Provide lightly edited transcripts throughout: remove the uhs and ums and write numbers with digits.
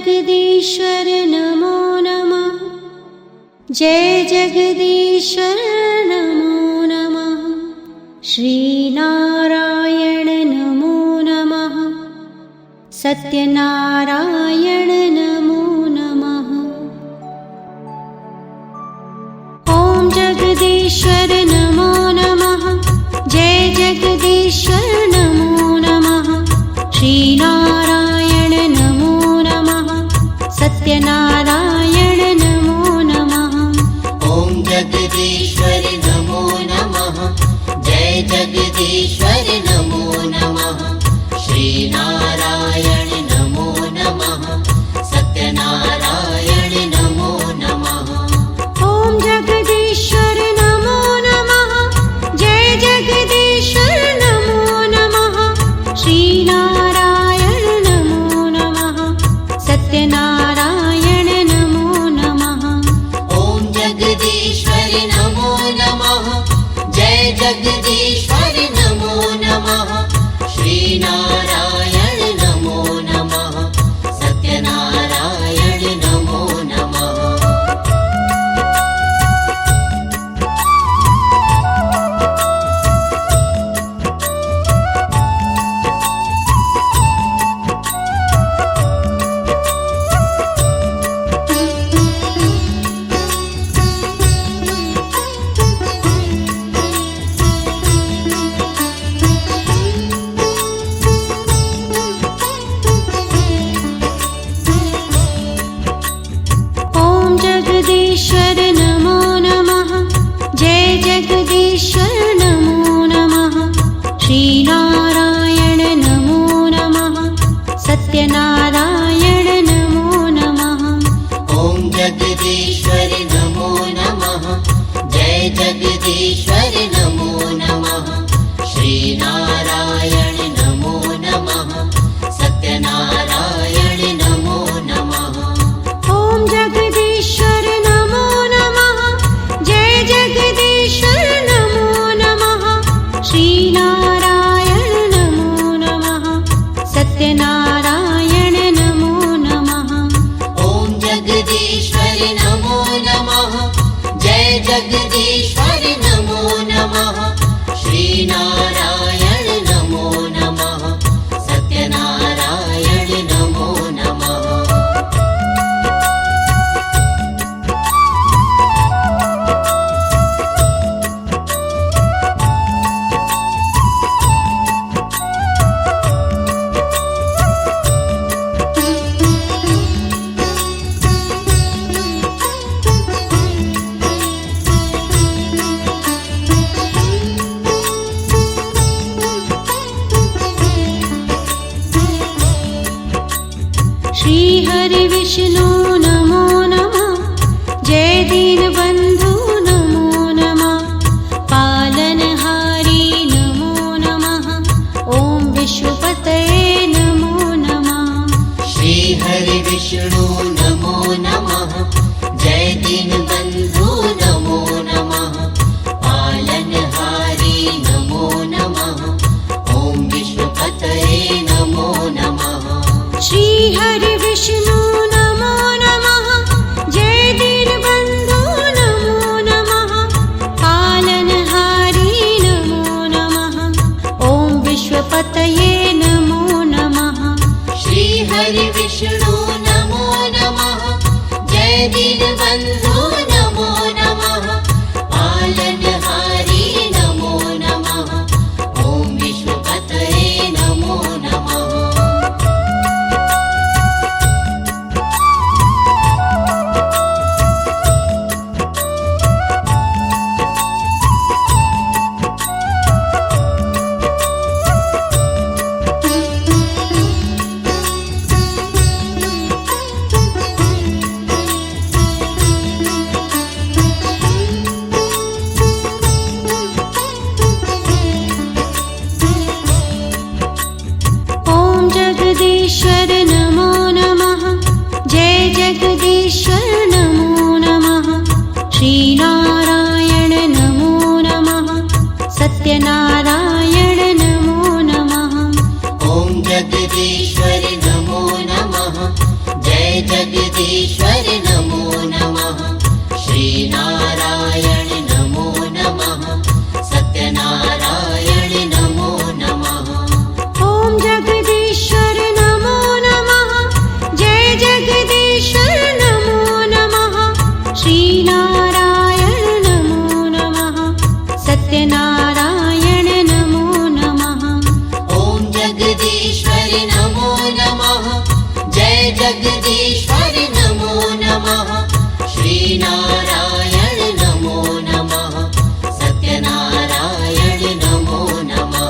जगदीश्वर नमो नमः। जय जगदीश्वर नमो नमः। श्रीनारायण नमो नमः। सत्यनारायण नमो नमः। ॐ जगदीश्वर नमो नमः। जय जगदीश्वर नमो नमः। श्रीनारायण नमो नमः। सत्यनारायण नमो नमः। ॐ जगदीश्वर नमो नमः। जय जगदीश्वर नमो नमः। श्रीनारायण नमो नमः। सत्यनारायण नमो नमः। ॐ जगदीश्वर नमो नमः। जय जगदीश्वर नमो नमः। श्रीनारायण नमो नमः। सत्यनारायण नमो नमः। ॐ जगदीश्वर नमो नमः। जय जगदीश्वर नमो नमः। श्रीनारायण नमो नमः। सत्यनारायण नमो नमः। ॐ जगदीश्वर नमो नमः। जय जगदीश्वर नमो नमः। श्रीनारायण नमो नमः। सत्यनारायण नमो नमः। ॐ जगदीश्वर नमो नमः। जय जगदीश्वर नमो नमः। श्रीनारायण नमो नमः। सत्यनारायण नमो नमः। ॐ जगदीश्वर नमो नमः। जय जगदीश्वर नमो नमः। श्रीनारायण नमो नमः। सत्यनारायण नमो नमः। ॐ जगदीश्वर नमो नमः। जय जगदीश्वर नमो नमः। श्रीनारायण नमो नमः। सत्यनारायण नमो नमः। श्री हरि विष्णु नमो नमः। जय दीनबन्धु नमो नमः। पालनहारी नमो नमः। ॐ विश्वपतये नमो नमः। श्री हरि विष्णु नमो नमः। जय दीनबन्धु नमो नमः। पालनहारी नमो नमः। ॐ विश्वपतये नमो नमः। श्री हरि विष्णु नमो नमः। जय दीनबन्धु नमो नमः। पालनहारी नमो नमः। ॐ विश्वपतये नमो नमः। श्री हरि विष्णु नमो नमः। जय दीनबन्धु नमो नमः। पालनहारी नमो नमः। ॐ विश्वपतये नमो नमः। ॐ जगदीश्वर नमो नमः। जय जगदीश्वर नमो नमः। श्रीनारायण नमो नमः। सत्यनारायण नमो नमः। ॐ जगदीश्वर नमो नमः। जय जगदीश्वर नमो नमः श्रीनारायण नमो नमः सत्यनारायण नमो नमः ॐ जगदीश्वर नमो नमः जय जगदीश्वर नमो नमः श्रीनारायण नमो नमः सत्यनारायण नमो नमः ॐ जगदीश्वर नमो नमः जय जगदीश्वर नमो नमः श्रीनारायण नमो नमः सत्यनारायण नमो नमः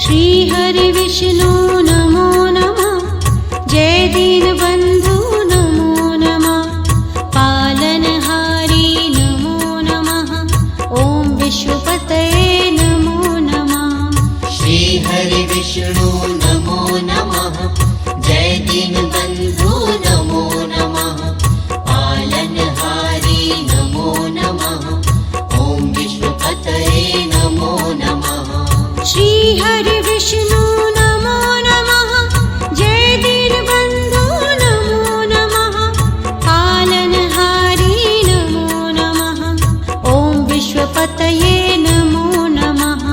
श्री हरि विष्णु नमो नमः जय दीनबन्धु नमो नमः पालनहारी नमो नमः ॐ विश्वपतये नमो नमः श्री हरि विष्णु नमो नमः जय दीनबन्धु नमो नमः पालनहारी नमो नमः ॐ विश्वपतये नमो नमः श्री हरि विष्णु नमो नमः जय दीनबन्धु नमो नमः पालनहारी नमो नमः ॐ विश्वपतये नमो नमः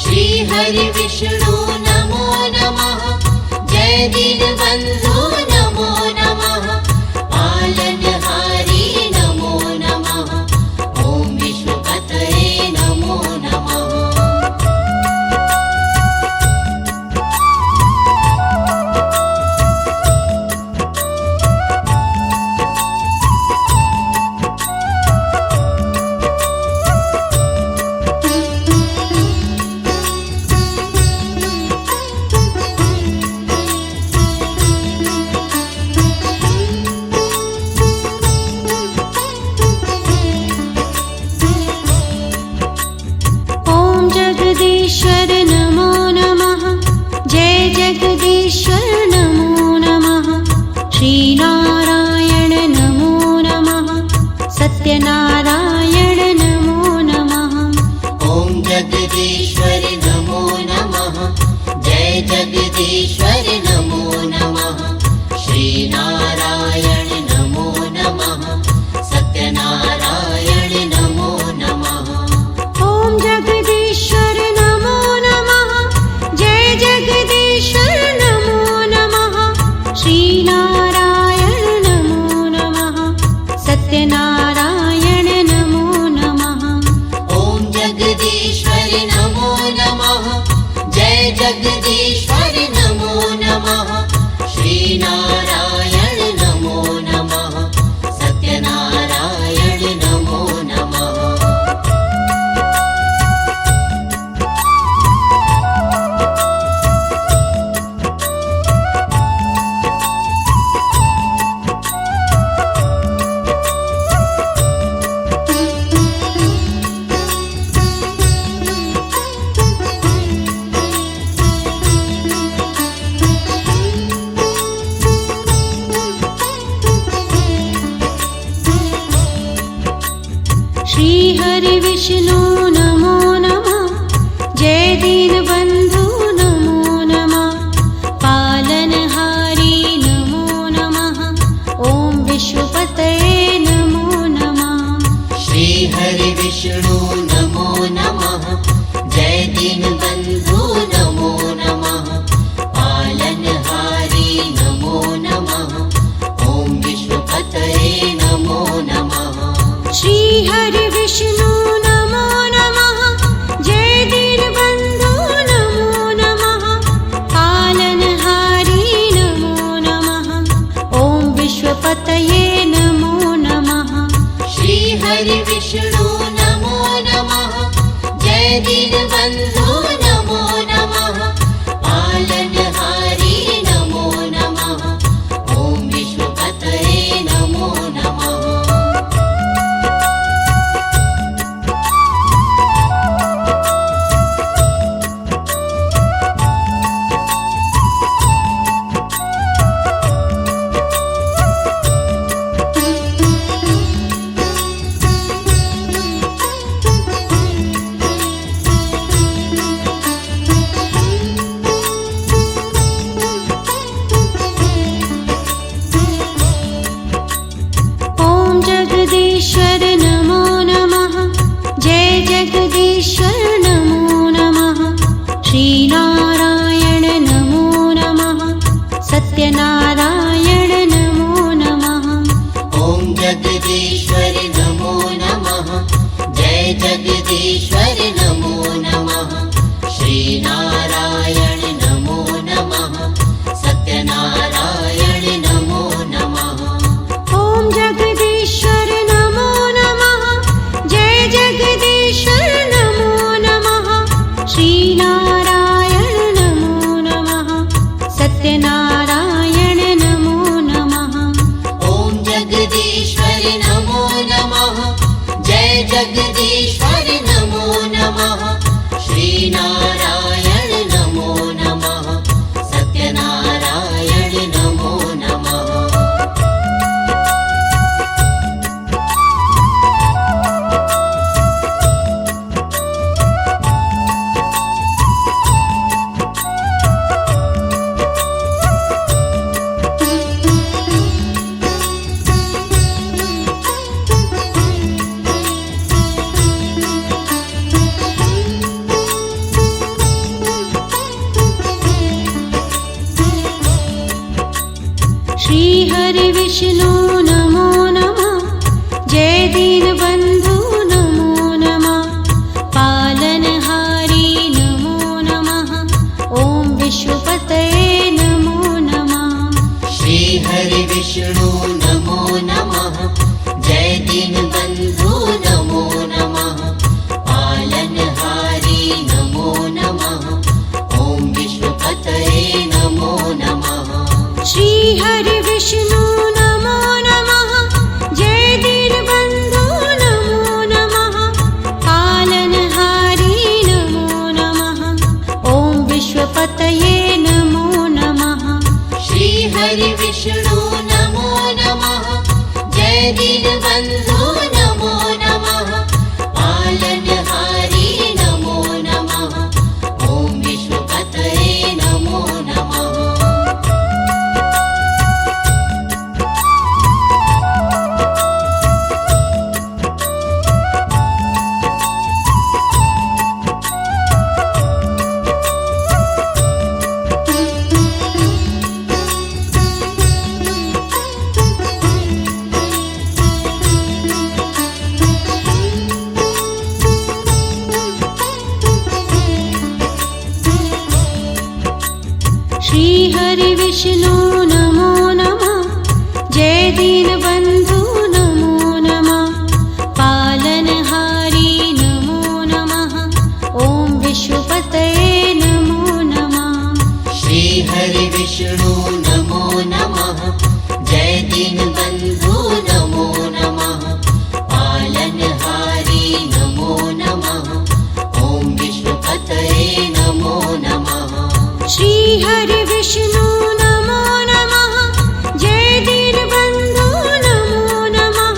श्री हरि विष्णु नमो नमः जय दीनबन्धु नमो नमः पालनहारी नमो नमः ॐ विश्वपतये नमो नमः ॐ जगदीश्वर नमो नमः जय जगदीश्वर नमो नमः श्रीनारायण नमो नमः सत्यनारायण नमो नमः ॐ जगदीश्वर नमो नमः जय जगदीश्वर नमो नमः श्रीनारायण नमो नमः सत्यनारायण नमो नमः ॐ जगदीश्वर नमो नमः जय जगदीश्वर नमो नमः श्रीनारायण नमो नमः सत्यनारायण नमो नमः ॐ जगदीश्वर नमो नमः जय जगदीश्वर नमो नमः श्रीनारायण नमो नमः सत्यनारायण नमो नमः श्री हरि विष्णु नमो नमः जय दीनबन्धु नमो नमः पालनहारी नमो नमः ॐ विश्वपतये नमो नमः श्री हरि विष्णु नमो नमः जय दीनबन्धु नमो नमः पालनहारी नमो नमः ॐ विश्वपतये नमो नमः श्री हरि विष्णु नमो सत्यनारायण नमो नमः। ॐ जगदीश्वर नमो नमः। जय जगदीश्वर नमो नमः। श्रीनारायण नमो नमः। सत्यनारायण नमो नमः। ॐ जगदीश्वर नमो नमः। जय जगदीश्वर नमो नमः। श्रीनारायण नमो नमः। सत्यनारायण नमो नमः। ॐ जगदीश्वर नमो नमः। जय जगदीश्वर नमो नमः। श्रीनारायण नमो नमः। सत्यनारायण नमो नमः। श्री हरि विष्णु नमो नमः। जय दीनबन्धु नमो नमः। पालनहारी नमो नमः। ॐ विश्वपतये नमो नमः। श्री हरि विष्णु नमो नमः। जय दीनबन्धु नमो नमः। पालनहारी नमो नमः। ॐ विश्वपतये नमो नमः। श्री हरि विष्णु नमो नमः। जय दीनबन्धु नमो नमः। पालनहारी नमो नमः। ॐ विश्वपतये नमो नमः। श्री हरि विष्णु नमो नमः। जय दीनबन्धु नमो नमः। पालनहारी नमो नमः। ॐ विश्वपतये नमो नमः। श्री हरि विष्णु नमो नमः। जय दीनबन्धु नमो नमः। पालनहारी नमो नमः। ॐ विश्वपतये नमो नमः। श्री हरि विष्णु नमो नमः। जय दीनबन्धु नमो नमः। पालनहारी नमो नमः। ॐ विश्वपतये नमो नमः। श्री हरि विष्णु नमो नमः। जय दीनबन्धु नमो नमः।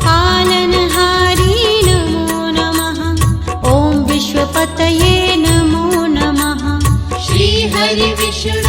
पालनहारी नमो नमः। ॐ विश्वपतये नमो नमः। श्री हरि विष्णु